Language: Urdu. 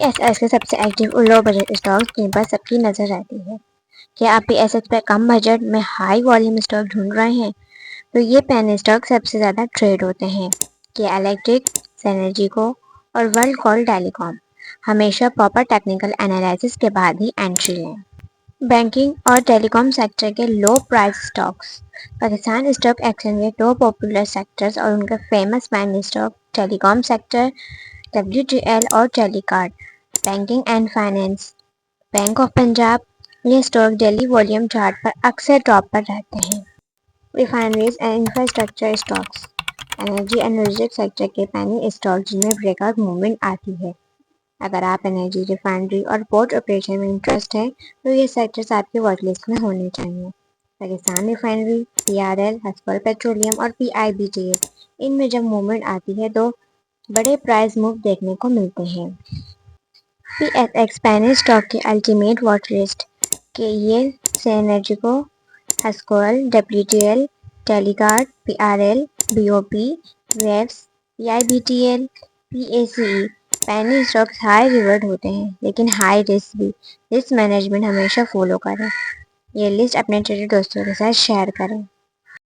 ایس ایس کے سب سے ایکٹیو اور لو بجٹ اسٹاکس جن پر سب کی نظر رہتی ہے. کیا آپ پی ایس ایس پہ کم بجٹ میں ہائی والیوم اسٹاک ڈھونڈ رہے ہیں؟ تو یہ پین اسٹاک سب سے زیادہ ٹریڈ ہوتے ہیں. کیا الیکٹرک، سینرجیکو اور ورلڈ کال ٹیلی کام. ہمیشہ پراپر ٹیکنیکل انالیسس کے بعد ہی انٹری لیں. بینکنگ اور ٹیلی کام سیکٹر کے low price stocks. Pakistan stock exchange کے دو پاپولر سیکٹرز اور ان کا famous penny stock telecom sector WTL اور Telecard. Banking and finance. Bank of Punjab. یہ اسٹاک ڈیلی والیوم چارٹ پر اکثر ٹاپ پر رہتے ہیں. Refineries and infrastructure stocks. Energy and logistics sector کے پینی اسٹاک جن میں بریک آؤٹ موومنٹ آتی ہے. اگر آپ انرجی، ریفائنری اور پورٹ آپریشن میں انٹرسٹ ہے تو یہ سیکٹرز آپ کی واچ لسٹ میں ہونے چاہیے. پاکستان ریفائنری، PRL، ہسپل پیٹرولیم اور PIBTL. ان میں جب موومنٹ آتی ہے تو بڑے پرائز موو دیکھنے کو ملتے ہیں. PSX پینی اسٹاک کی الٹیمیٹ واچ لسٹ کے یہ Synergico, Hascol, WTL، Telecard, PRL، BOP، Waves, PIBTL، PACE. Penny stocks high reward ہوتے ہیں لیکن ہائی رسک بھی. رسک مینجمنٹ ہمیشہ فالو کریں. یہ لسٹ اپنے ٹریڈر دوستوں کے ساتھ شیئر کریں.